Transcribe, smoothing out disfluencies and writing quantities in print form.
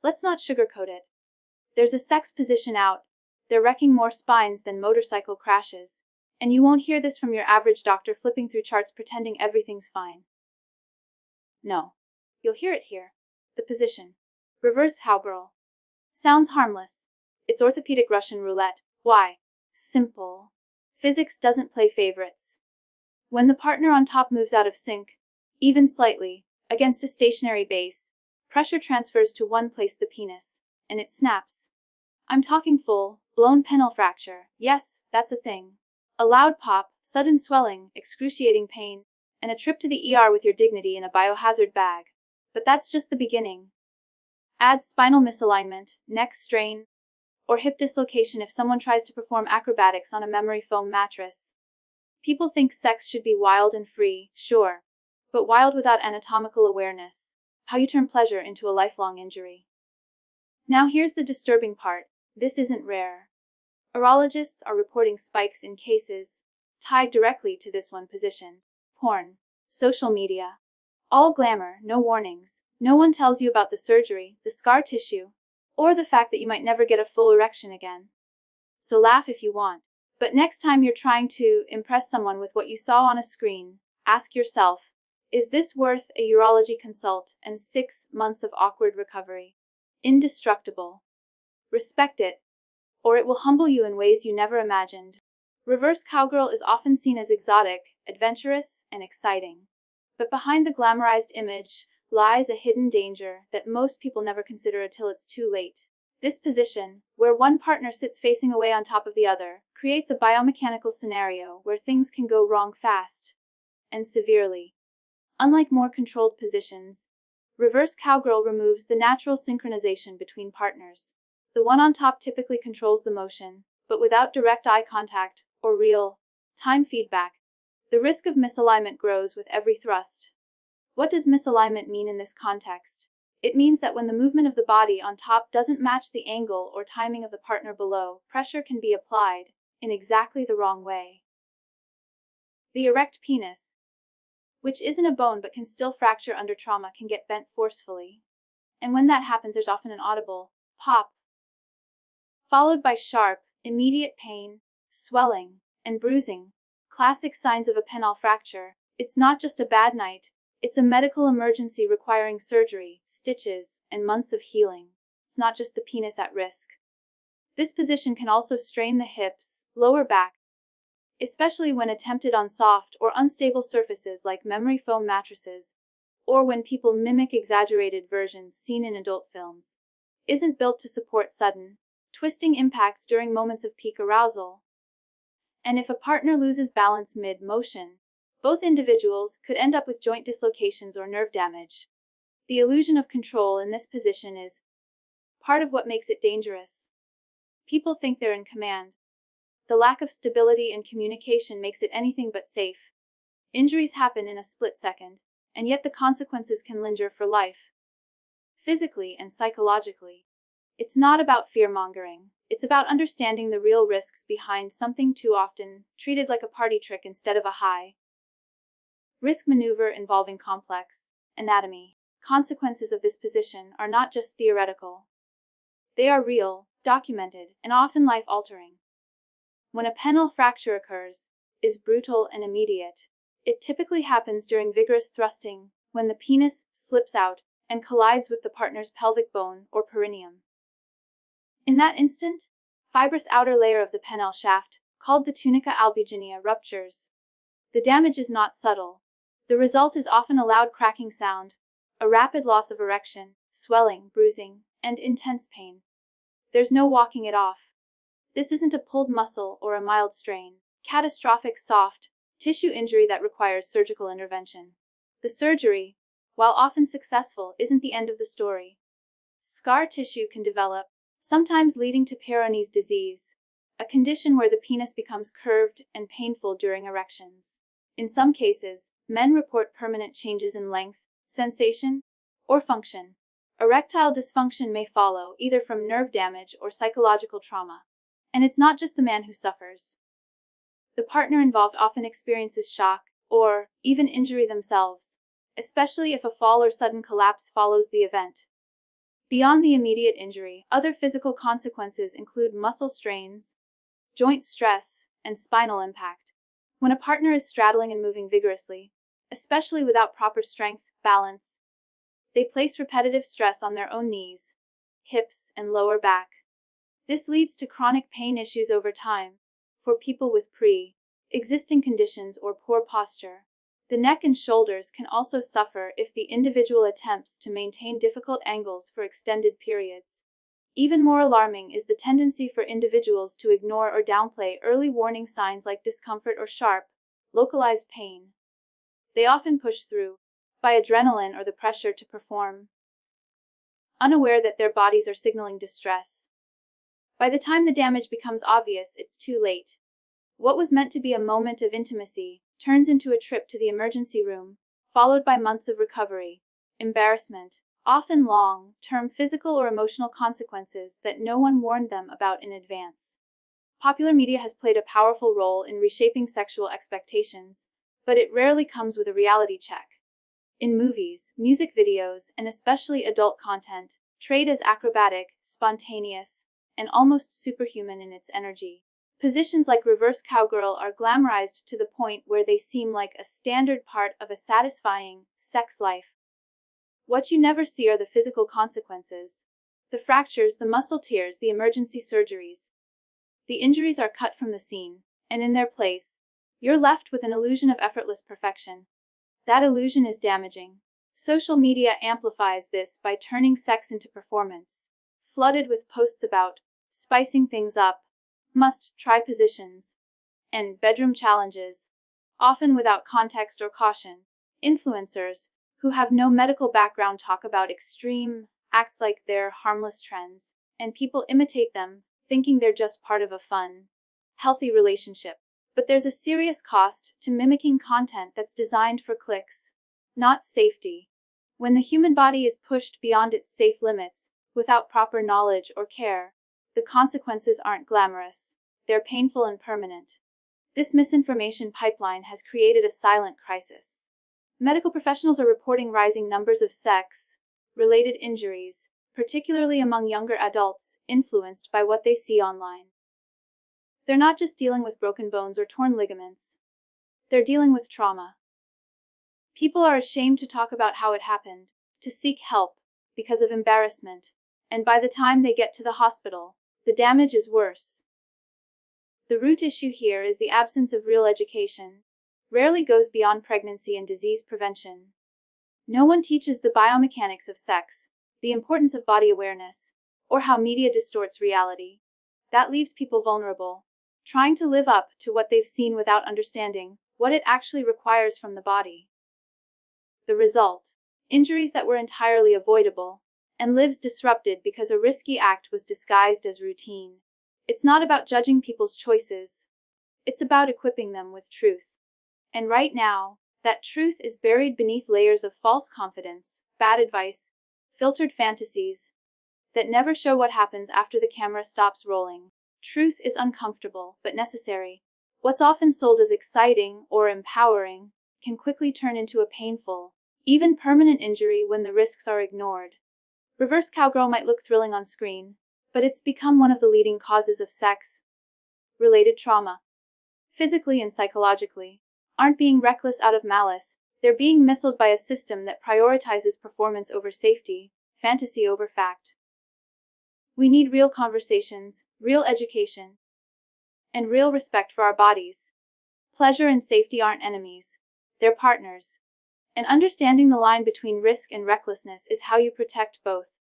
Let's not sugarcoat it. There's a sex position out. They're wrecking more spines than motorcycle crashes. And you won't hear this from your average doctor flipping through charts pretending everything's fine. No. You'll hear it here. The position. Reverse cowgirl. Sounds harmless. It's orthopedic Russian roulette. Why? Simple. Physics doesn't play favorites. When the partner on top moves out of sync, even slightly, against a stationary base, pressure transfers to one place, the penis, and it snaps. I'm talking full, blown penile fracture. Yes, that's a thing. A loud pop, sudden swelling, excruciating pain, and a trip to the ER with your dignity in a biohazard bag. But that's just the beginning. Add spinal misalignment, neck strain, or hip dislocation if someone tries to perform acrobatics on a memory foam mattress. People think sex should be wild and free, sure, but wild without anatomical awareness. How you turn pleasure into a lifelong injury. Now here's the disturbing part. This isn't rare. Urologists are reporting spikes in cases tied directly to this one position. Porn, social media, all glamour, no warnings. No one tells you about the surgery, the scar tissue, or the fact that you might never get a full erection again. So laugh if you want. But next time you're trying to impress someone with what you saw on a screen, ask yourself, is this worth a urology consult and 6 months of awkward recovery? Indestructible. Respect it, or it will humble you in ways you never imagined. Reverse cowgirl is often seen as exotic, adventurous, and exciting. But behind the glamorized image lies a hidden danger that most people never consider until it's too late. This position, where one partner sits facing away on top of the other, creates a biomechanical scenario where things can go wrong fast and severely. Unlike more controlled positions, reverse cowgirl removes the natural synchronization between partners. The one on top typically controls the motion, but without direct eye contact or real-time feedback. The risk of misalignment grows with every thrust. What does misalignment mean in this context? It means that when the movement of the body on top doesn't match the angle or timing of the partner below, pressure can be applied in exactly the wrong way. The erect penis, which isn't a bone but can still fracture under trauma, can get bent forcefully. And when that happens, there's often an audible pop, followed by sharp, immediate pain, swelling, and bruising. Classic signs of a penile fracture. It's not just a bad night. It's a medical emergency requiring surgery, stitches, and months of healing. It's not just the penis at risk. This position can also strain the hips, lower back, especially when attempted on soft or unstable surfaces like memory foam mattresses, or when people mimic exaggerated versions seen in adult films. Isn't built to support sudden, twisting impacts during moments of peak arousal. And if a partner loses balance mid-motion, both individuals could end up with joint dislocations or nerve damage. The illusion of control in this position is part of what makes it dangerous. People think they're in command. The lack of stability and communication makes it anything but safe. Injuries happen in a split second, and yet the consequences can linger for life. Physically and psychologically. It's not about fear-mongering. It's about understanding the real risks behind something too often treated like a party trick instead of a high-risk maneuver involving complex anatomy. Consequences of this position are not just theoretical. They are real, documented, and often life-altering. When a penile fracture occurs, is brutal and immediate. It typically happens during vigorous thrusting, when the penis slips out and collides with the partner's pelvic bone or perineum. In that instant, fibrous outer layer of the penile shaft, called the tunica albuginea, ruptures. The damage is not subtle. The result is often a loud cracking sound, a rapid loss of erection, swelling, bruising, and intense pain. There's no walking it off. This isn't a pulled muscle or a mild strain. Catastrophic soft tissue injury that requires surgical intervention. The surgery, while often successful, isn't the end of the story. Scar tissue can develop, sometimes leading to Peyronie's disease, a condition where the penis becomes curved and painful during erections. In some cases, men report permanent changes in length, sensation, or function. Erectile dysfunction may follow, either from nerve damage or psychological trauma. And it's not just the man who suffers. The partner involved often experiences shock, or even injury themselves, especially if a fall or sudden collapse follows the event. Beyond the immediate injury, other physical consequences include muscle strains, joint stress, and spinal impact. When a partner is straddling and moving vigorously, especially without proper strength, balance, they place repetitive stress on their own knees, hips, and lower back. This leads to chronic pain issues over time. For people with pre-existing conditions or poor posture, the neck and shoulders can also suffer if the individual attempts to maintain difficult angles for extended periods. Even more alarming is the tendency for individuals to ignore or downplay early warning signs like discomfort or sharp, localized pain. They often push through by adrenaline or the pressure to perform, unaware that their bodies are signaling distress. By the time the damage becomes obvious, it's too late. What was meant to be a moment of intimacy turns into a trip to the emergency room, followed by months of recovery, embarrassment, often long-term physical or emotional consequences that no one warned them about in advance. Popular media has played a powerful role in reshaping sexual expectations, but it rarely comes with a reality check. In movies, music videos, and especially adult content, portrayed as acrobatic, spontaneous, and almost superhuman in its energy. Positions like reverse cowgirl are glamorized to the point where they seem like a standard part of a satisfying sex life. What you never see are the physical consequences. The fractures, the muscle tears, the emergency surgeries. The injuries are cut from the scene, and in their place, you're left with an illusion of effortless perfection. That illusion is damaging. Social media amplifies this by turning sex into performance, flooded with posts about spicing things up, must-try positions, and bedroom challenges, often without context or caution. Influencers, who have no medical background, talk about extreme acts like they're harmless trends, and people imitate them, thinking they're just part of a fun, healthy relationship. But there's a serious cost to mimicking content that's designed for clicks, not safety. When the human body is pushed beyond its safe limits, without proper knowledge or care, the consequences aren't glamorous, they're painful and permanent. This misinformation pipeline has created a silent crisis. Medical professionals are reporting rising numbers of sex-related injuries, particularly among younger adults, influenced by what they see online. They're not just dealing with broken bones or torn ligaments. They're dealing with trauma. People are ashamed to talk about how it happened, to seek help, because of embarrassment, and by the time they get to the hospital, the damage is worse. The root issue here is the absence of real education. Rarely goes beyond pregnancy and disease prevention. No one teaches the biomechanics of sex, the importance of body awareness, or how media distorts reality. That leaves people vulnerable, trying to live up to what they've seen without understanding what it actually requires from the body. The result: injuries that were entirely avoidable, and lives disrupted because a risky act was disguised as routine. It's not about judging people's choices. It's about equipping them with truth. And right now, that truth is buried beneath layers of false confidence, bad advice, filtered fantasies that never show what happens after the camera stops rolling. Truth is uncomfortable, but necessary. What's often sold as exciting or empowering can quickly turn into a painful, even permanent injury when the risks are ignored. Reverse cowgirl might look thrilling on screen, but it's become one of the leading causes of sex-related trauma. Physically and psychologically, aren't being reckless out of malice, they're being missiled by a system that prioritizes performance over safety, fantasy over fact. We need real conversations, real education, and real respect for our bodies. Pleasure and safety aren't enemies, they're partners. And understanding the line between risk and recklessness is how you protect both.